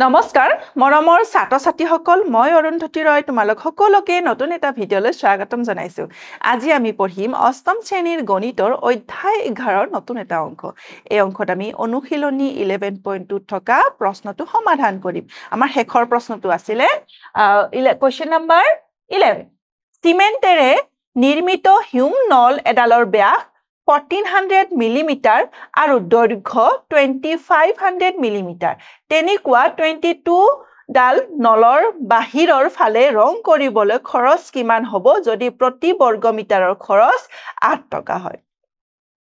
নমস্কাৰ মৰমৰ ছাত্ৰ-ছাত্ৰীসকল মই অৰুন্ধতী ৰয় তোমালোক সকলোকে নতুন এটা ভিডিঅ'লৈ স্বাগতম জনাইছো আজি আমি পঢ়িম অষ্টম শ্ৰেণীৰ গণিতৰ অধ্যায় 11ৰ নতুন এটা অংক এই অংকত আমি অনুশীলনী 11.2 থকা প্ৰশ্নটো সমাধান কৰিম আমাৰ শেষৰ প্ৰশ্নটো আছিল কোৱেশ্চন নম্বৰ 11 সিমেন্টেৰে নিৰ্মিত হিউম নল এডালৰ ব্যাস 1400 মিলিমিটাৰ আৰু দৈৰ্ঘ্য 2500 মিলিমিটাৰ তেনেকুৱা 22 ডাল নলৰ বাহিৰৰ ফালে ৰং কৰিবলৈ খৰচ কিমান হ'ব যদি প্ৰতি বৰ্গ মিটাৰৰ খৰচ 8 টকা হয়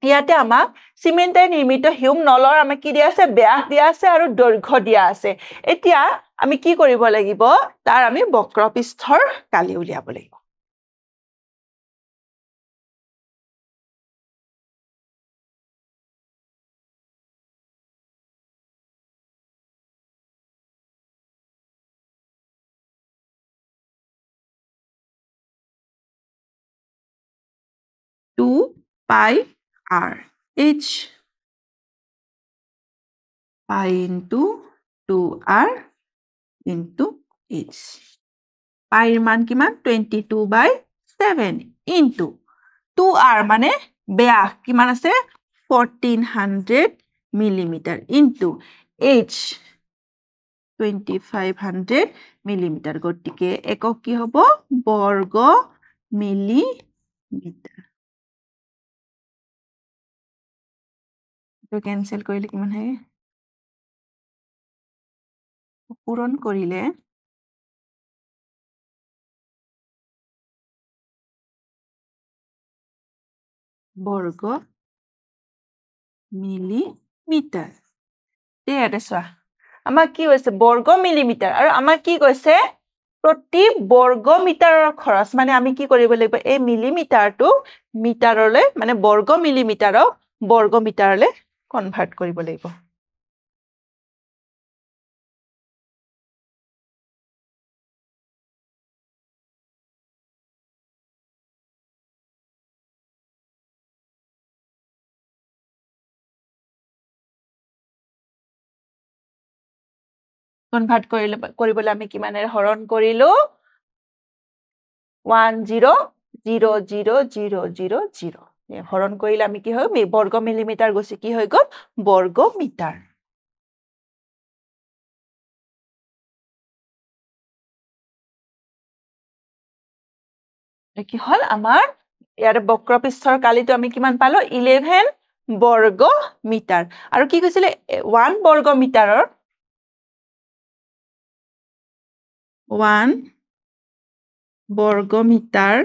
ইয়াতে আমাক সিমেন্টেৰে নিৰ্মিত হিউম নলৰ আমাক কি দিয়া আছে ব্যাস দিয়া আছে আৰু দৈৰ্ঘ্য দিয়া আছে এতিয়া আমি কি কৰিব লাগিব তাৰ আমি বক্ৰপৃষ্ঠৰ কালি উলিয়াব লাগিব 2 pi r h pi into 2r into h pi মান কিমান 22/7 into 2r মানে ব্যাস কিমান আছে 1400 মিলিমিটাৰ into h 2500 মিলিমিটাৰ গতিকে একক কি হ'ব বৰ্গ মিলিমিটাৰ তো কেনসেল কৰিলে কিমান হয় পূৰণ কৰিলে বৰ্গ মিলিমিটাৰ ইয়াতে চোৱা আমাক কি হৈছে বৰ্গ মিলিমিটাৰ আৰু আমাক কি কৈছে প্ৰতি বৰ্গ মিটাৰৰ খৰচ মানে আমি কি কৰিব লাগিব এই মিলিমিটাৰটো মিটাৰলৈ মানে বৰ্গ মিলিমিটাৰক বৰ্গ মিটাৰলৈ কনভাৰ্ট কৰিব লাগিব কনভাৰ্ট কৰিবলৈ আমি কিমানেৰে হৰণ কৰিলো 10000000 হৰণ কৰিলে আমি কি হয় বৰ্গ মিলিমিটাৰ গুছি কি হৈ গ'ল বৰ্গ মিটাৰ কি হল আমাৰ ইয়াৰ বক্ৰপৃষ্ঠৰ কালিটো আমি কিমান পালো 11 বৰ্গ মিটাৰ আৰু কি কৈছিলে 1 বৰ্গ মিটাৰৰ 1 বৰ্গ মিটাৰ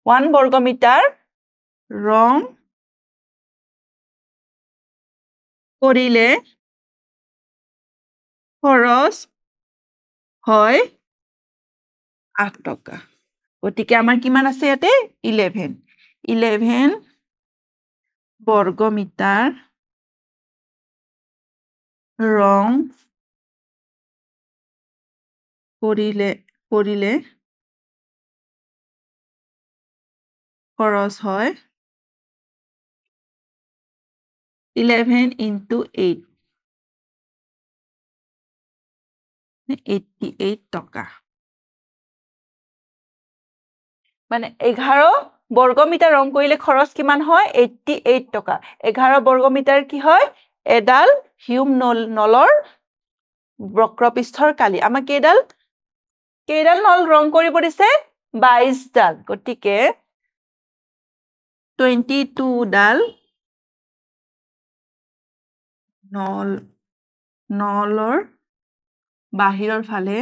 1 বৰ্গ মিটাৰ ৰং কৰিলে খৰচ হয় 8 টকা গতিকে আমাৰ কিমান আছে ইয়াতে 11 বৰ্গ মিটাৰ ৰং কৰিলে খৰচ হয় 11 into 8 88 টকা মানে 11 বৰ্গ মিটাৰ ৰং কৰিলে খৰচ কিমান হয় 88 টকা 11 বৰ্গ মিটাৰ কি হয় এডাল হিউম নলৰ বক্ৰপৃষ্ঠৰ কালি আমাক কেইডাল নল ৰং কৰিব দিছে 22 ডাল গতিকে 22 ডাল নলৰ বাহিৰৰ ফালে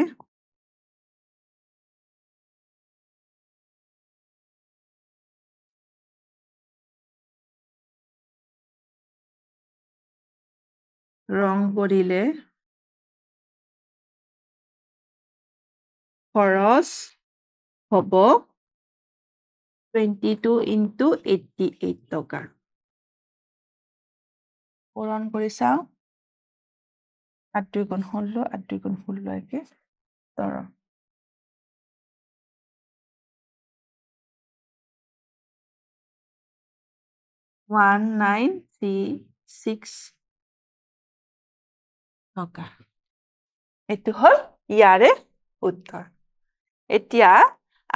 ৰং কৰিলে খৰচ হ'ব 22 into 88 টকা পূৰণ কৰি চাও 8 2 গুণ 16 8 2 গুণ 16 একে 17 1936 নকাৰ এইটো হল ইয়াৰে উত্তৰ এতিয়া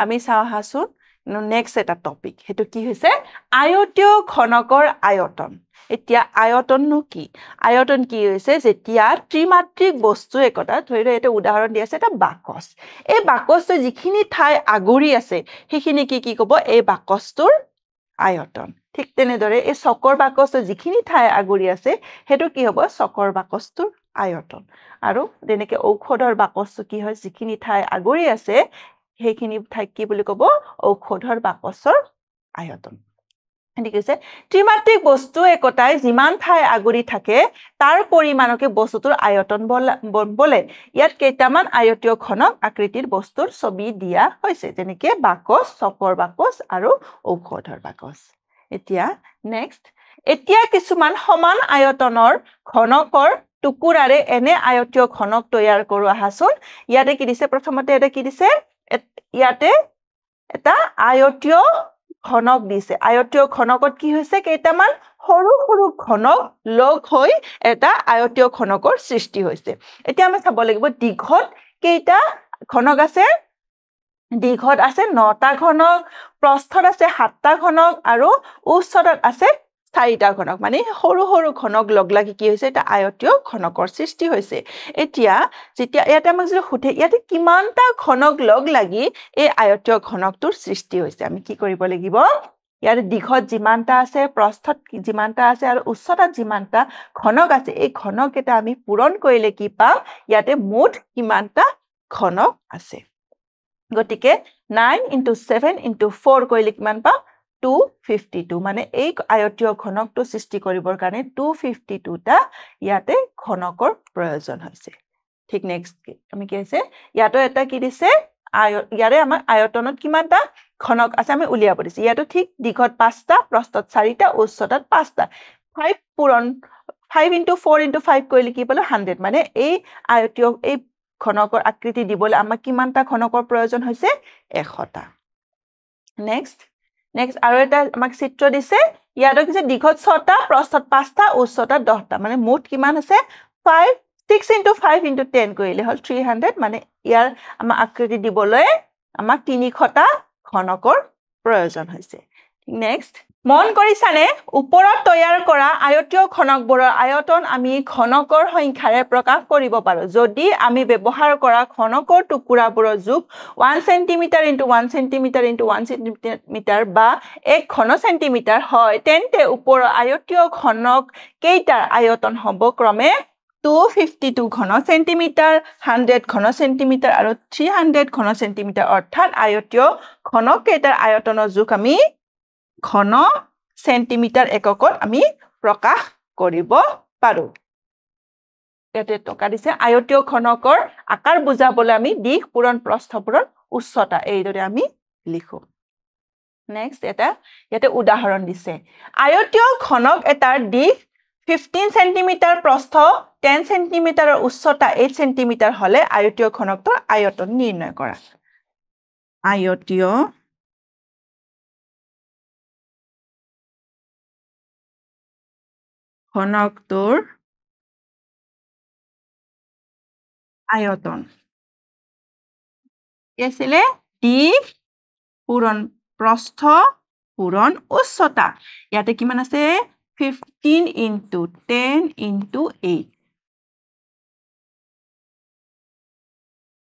আমি চাও আহাচোন নেক্সট এটা টপিক হেতু কি হৈছে আয়তীয় ঘনকৰ আয়তন এতিয়া আয়তননো কি আয়তন কি হৈছে যেতিয়া ত্ৰিমাত্ৰিক বস্তু একতা ধৰি এটা উদাহৰণ দি আছে এটা বাকস এই বাকসটো যিখিনি ঠাই আগৰি আছে সেইখিনি কি কব এই বাকসটোৰ আয়তন ঠিক তেনেদৰে এই চকৰ বাকসটো যিখিনি ঠাই আগৰি আছে হেতু কি হ'ব চকৰ বাকসটোৰ আয়তন আৰু যেনেকৈ ঔষধৰ বাকসটো কি হয় যিখিনি ঠাই আগৰি আছে সেইখিনি ঠাই কি বুলি কব ঔষধৰ বাকসৰ আয়তন ঠিক আছে ত্ৰিমাত্ৰিক বস্তু একতাই যিমান ঠাই আগৰি থাকে তাৰ পৰিমাণকে বস্তুটোৰ আয়তন বলে ইয়াত কেইটামান আয়তীয় ঘনক আকৃতিৰ বস্তুৰ ছবি দিয়া হৈছে যেনেকৈ বাকস চকৰ বাকস আৰু ঔষধৰ বাকস এতিয়া নেক্সট এতিয়া কিছুমান সমান আয়তনৰ ঘনকৰ টুকুৰাৰে এনে আয়তীয় ঘনক তৈয়াৰ কৰো আহাচোন ইয়াতে কি দিছে প্ৰথমতে এটা কি দিছে ইয়াতে এটা আয়তীয় ঘনক দিছে আয়তীয় ঘনকত কি হৈছে কেইটামান সৰু সৰু ঘনক লগ হৈ এটা আয়তীয় ঘনকৰ সৃষ্টি হৈছে এতিয়া আমি চাব লাগিব দীঘত কেইটা ঘনক আছে দীঘত আছে 9টা ঘনক প্ৰস্থত আছে 7টা ঘনক আৰু উচ্চতাত আছে 4টা ঘনক মানে সৰু সৰু ঘনক লগ লাগি কি হৈছে এটা আয়তীয় ঘনকৰ সৃষ্টি হৈছে এতিয়া যেতিয়া ইয়াতে আমাক যদি সুধে ইয়াতে কিমানটা ঘনক লগ লাগি এই আয়তীয় ঘনকটোৰ সৃষ্টি হৈছে আমি কি কৰিব লাগিব ইয়াৰ দীঘত যিমানটা আছে প্ৰস্থত যিমানটা আছে আৰু উচ্চতাত যিমানটা ঘনক আছে এই ঘনক এটা আমি পূৰণ কৰিলে কি পাম ইয়াতে মুঠ কিমানটা ঘনক আছে গতিকে 9 * 7 * 4 কৰিলে কিমান পাম 252 মানে এই আয়তীয় ঘনকটো সৃষ্টি কৰিবৰ কাৰণে 252টা ইয়াতে ঘনকৰ প্ৰয়োজন হৈছে ঠিক নেক্সট আমি কি আছে ইয়াতো এটা কি দিছে ইয়াৰে আমাৰ আয়তনত কিমানটা ঘনক আছে আমি উলিয়াব দিছে ইয়াতো ঠিক দীঘত 5টা প্ৰস্থত 4টা উচ্চতাত 5টা 5 পূৰণ 5 * 4 * 5 কৰিলে কি পালো 100 মানে এই আয়তীয় এই ঘনকৰ আকৃতি দিবলৈ আমাক কিমানটা ঘনকৰ প্ৰয়োজন হৈছে 100টা নেক্সট আৰু এটা আমাক চিত্ৰ দিছে ইয়াতো কি দীঘত 6টা প্ৰস্থত 5টা উচ্চতাত 10টা মানে মুঠ কিমান আছে 6 * 5 * 10 কৰিলে হল 300 মানে ইয়াৰ আমাৰ আকৃতি দিবলৈ আমাক 300টা ঘনকৰ প্ৰয়োজন হৈছে নেক্সট মন কৰিছানে ওপৰত তৈয়াৰ কৰা আয়তীয় ঘনকবোৰৰ আয়তন আমি ঘনকৰ সংখ্যাৰে প্ৰকাশ কৰিব পাৰো যদি আমি ব্যৱহাৰ কৰা ঘনকৰ টুকুৰাবোৰৰ যোগ 1 সেন্টিমিটাৰ * 1 সেন্টিমিটাৰ * 1 সেন্টিমিটাৰ বা 1 ঘন সেন্টিমিটাৰ হয় তেন্তে ওপৰৰ আয়তীয় ঘনক কেইটাৰ আয়তন হ'ব ক্ৰমে 252 ঘন সেন্টিমিটাৰ 100 ঘন সেন্টিমিটাৰ আৰু 300 ঘন সেন্টিমিটাৰ অৰ্থাৎ আয়তীয় ঘনক কেইটাৰ আয়তনৰ যোগ আমি ঘন সেন্টিমিটাৰ এককত আমি প্ৰকাশ কৰিব পাৰো ইয়াতে টকা দিছে আয়তীয় ঘনকৰ আকাৰ বুজাবলৈ আমি দিশ পূৰণ প্ৰস্থ পূৰণ উচ্চতা এইদৰে আমি লিখো নেক্সট এটা ইয়াতে উদাহৰণ দিছে আয়তীয় ঘনক এটাৰ দিশ 15 সেন্টিমিটাৰ প্ৰস্থ 10 সেন্টিমিটাৰ উচ্চতা 8 সেন্টিমিটাৰ হলে আয়তীয় ঘনকটোৰ আয়তন নিৰ্ণয় কৰা আয়তীয় ঘনকটোৰ আয়তন কি আছিলে দিশ পূৰণ প্ৰস্থ পূৰণ উচ্চতা ইয়াতে কিমান আছে 15 * 10 * 8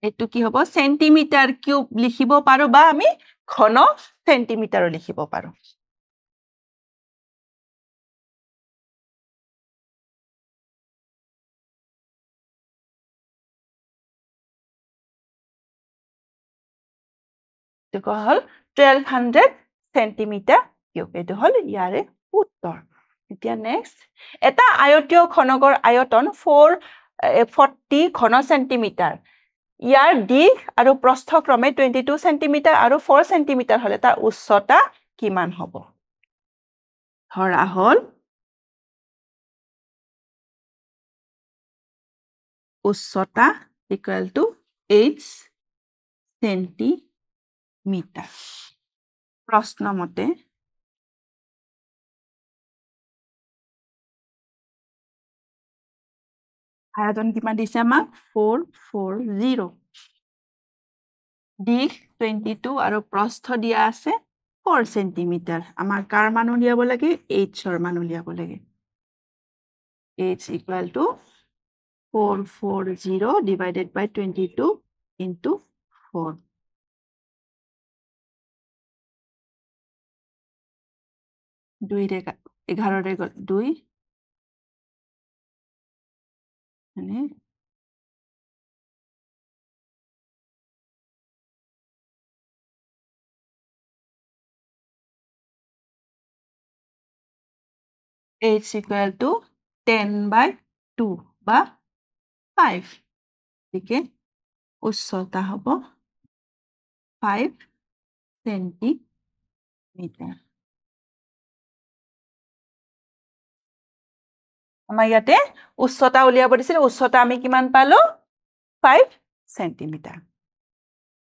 এইটো কি হ'ব সেন্টিমিটাৰ কিউব লিখিব পাৰো বা আমি ঘন সেন্টিমিটাৰ লিখিব পাৰো এইটো হল 1200 সেন্টিমিটাৰ কিউব এইটো হল ইয়াৰে উত্তৰ এতিয়া নেক্সট এটা আয়তীয় ঘনকৰ আয়তন 40 ঘন সেন্টিমিটাৰ ইয়াৰ দিশ আৰু প্ৰস্থ ক্ৰমে 22 সেন্টিমিটাৰ আৰু 4 সেন্টিমিটাৰ হলে তাৰ উচ্চতা কিমান হ'ব ধৰা হল উচ্চতা = 8 সেন্টিমিটাৰ প্ৰশ্ন মতে আয়তন কিমান দিছে আমাক 440 দিশ 22 আৰু প্ৰস্থ দিয়া আছে 4 সেন্টিমিটাৰ আমাৰ কাৰ মান উলিয়াব লাগে h ৰ মান উলিয়াব লাগে h equal to 440 divided by 22 into 4 2 रे 11 रे 2 মানে h equal to 10/2 বা 5 ঠিক উচ্চতা হ'ব 5 সেন্টিমিটার আমাৰ ইয়াতে উচ্চতা উলিয়াব দিছিল উচ্চতা আমি কিমান পালো 5 সেন্টিমিটাৰ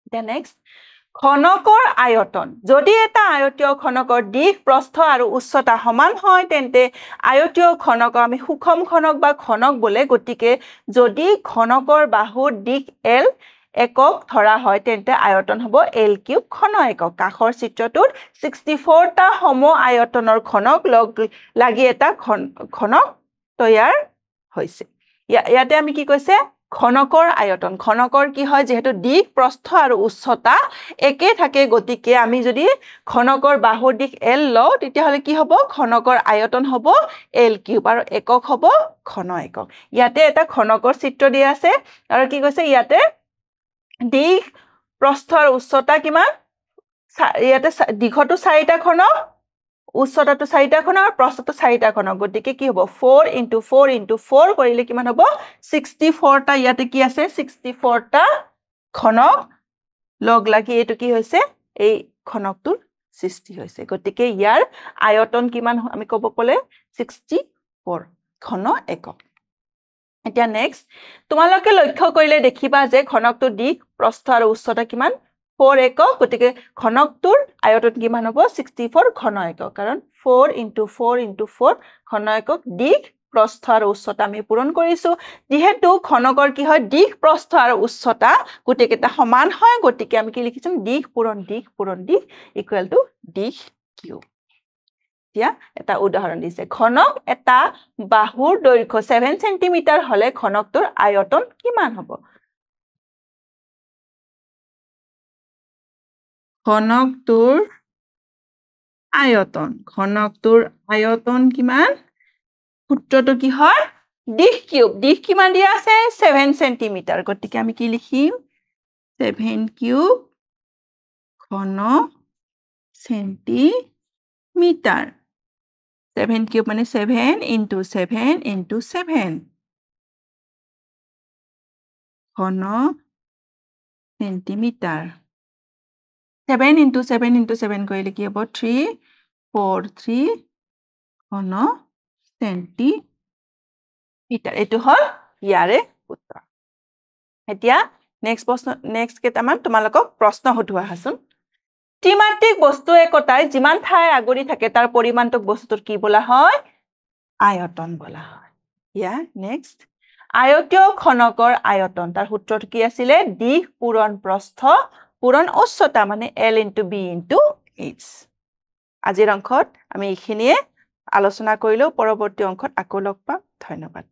এতিয়া নেক্সট ঘনকৰ আয়তন যদি এটা আয়তীয় ঘনকৰ দিশ প্ৰস্থ আৰু উচ্চতা সমান হয় তেন্তে আয়তীয় ঘনক আমি সুষম ঘনক বা ঘনক বোলে গতিকে যদি ঘনকৰ বাহুৰ দিশ l একক ধৰা হয় তেন্তে আয়তন হ'ব l কিউব ঘন একক কাষৰ চিত্ৰটোত 64 টা সম আয়তনৰ ঘনক লাগি এটা ঘনক তৈয়াৰ হৈছে ইয়াতে আমি কি কৈছে ঘনকৰ আয়তন ঘনকৰ কি হয় যেহেতু দিশ প্ৰস্থ আৰু উচ্চতা একে থাকে গতিকে আমি যদি ঘনকৰ বাহুৰ দিশ l লও তেতিয়া হলে কি হ'ব ঘনকৰ আয়তন হ'ব l কিউব আৰু একক হ'ব ঘন একক ইয়াতে এটা ঘনকৰ চিত্ৰ দিয়া আছে আৰু কি কৈছে ইয়াতে দিশ প্ৰস্থ আৰু উচ্চতা কিমান ইয়াতে দিশটো 4টা ঘনক উচ্চতাটো 4টা ঘনক আৰু প্ৰস্থটো 4টা ঘনক গতিকে কি হ'ব 4 * 4 * 4 কৰিলে কিমান হ'ব 64 টা ইয়াতে কি আছে 64 টা ঘনক লগ লাগি এটো কি হৈছে এই ঘনকটোৰ সৃষ্টি হৈছে গতিকে ইয়াৰ আয়তন কিমান আমি ক'ব ক'লে 64 ঘন একক এতিয়া নেক্সট তোমালোকে লক্ষ্য কৰিলে দেখিবা যে ঘনকটোৰ দিশ প্ৰস্থ আৰু উচ্চতা কিমান 4 একক গতিকে ঘনকটোৰ আয়তন কিমান হ'ব 64 ঘন একক কাৰণ 4 * 4 * 4 ঘন একক দিশ প্ৰস্থ আৰু উচ্চতা আমি পূৰণ কৰিছো যেহেতু ঘনকৰ কি হয় দিশ প্ৰস্থ আৰু উচ্চতা গোটেইটা সমান হয় গতিকে আমি কি লিখিছো দিশ পূৰণ দিশ ইকুৱেল টু দিশ কিউব এতিয়া এটা উদাহৰণ দিছে ঘনক এটা বাহুৰ দৈৰ্ঘ্য 7 সেন্টিমিটাৰ হলে ঘনকটোৰ আয়তন কিমান হ'ব ঘনকটোৰ আয়তন কিমান সূত্ৰটো কি হয় দিশ কিমান দিয়া আছে 7 সেন্টিমিটাৰ গতিকে আমি কি লিখিম 7 কিউব ঘন সেন্টিমিটাৰ 7 কিউব মানে 7 * 7 * 7 ঘন সেন্টিমিটাৰ 7 * 7 * 7 কৰিলে কি হ'ব 343 ঘন সেন্টিমিটাৰ এটো হল ইয়াৰে উত্তৰ এতিয়া নেক্সট কেইটামান তোমালোকক প্ৰশ্ন হতুৱা হাচোন ত্ৰিমাত্ৰিক বস্তু একতাই যিমান ঠাই আগৰি থাকে তাৰ পৰিমাণটোক বস্তুৰ কি বোলা হয় আয়তন বোলা হয় ইয়া নেক্সট আয়তীয় ঘনকৰ আয়তন তাৰ সূত্ৰটো কি আছিল দিশ পূৰণ প্ৰস্থ পূৰণ উচ্চতা মানে l * b * h আজিৰ অংকত আমি এইখিনিয়ে আলোচনা কৰিলো পৰৱৰ্তী অংকত আকৌ লগ পাম ধন্যবাদ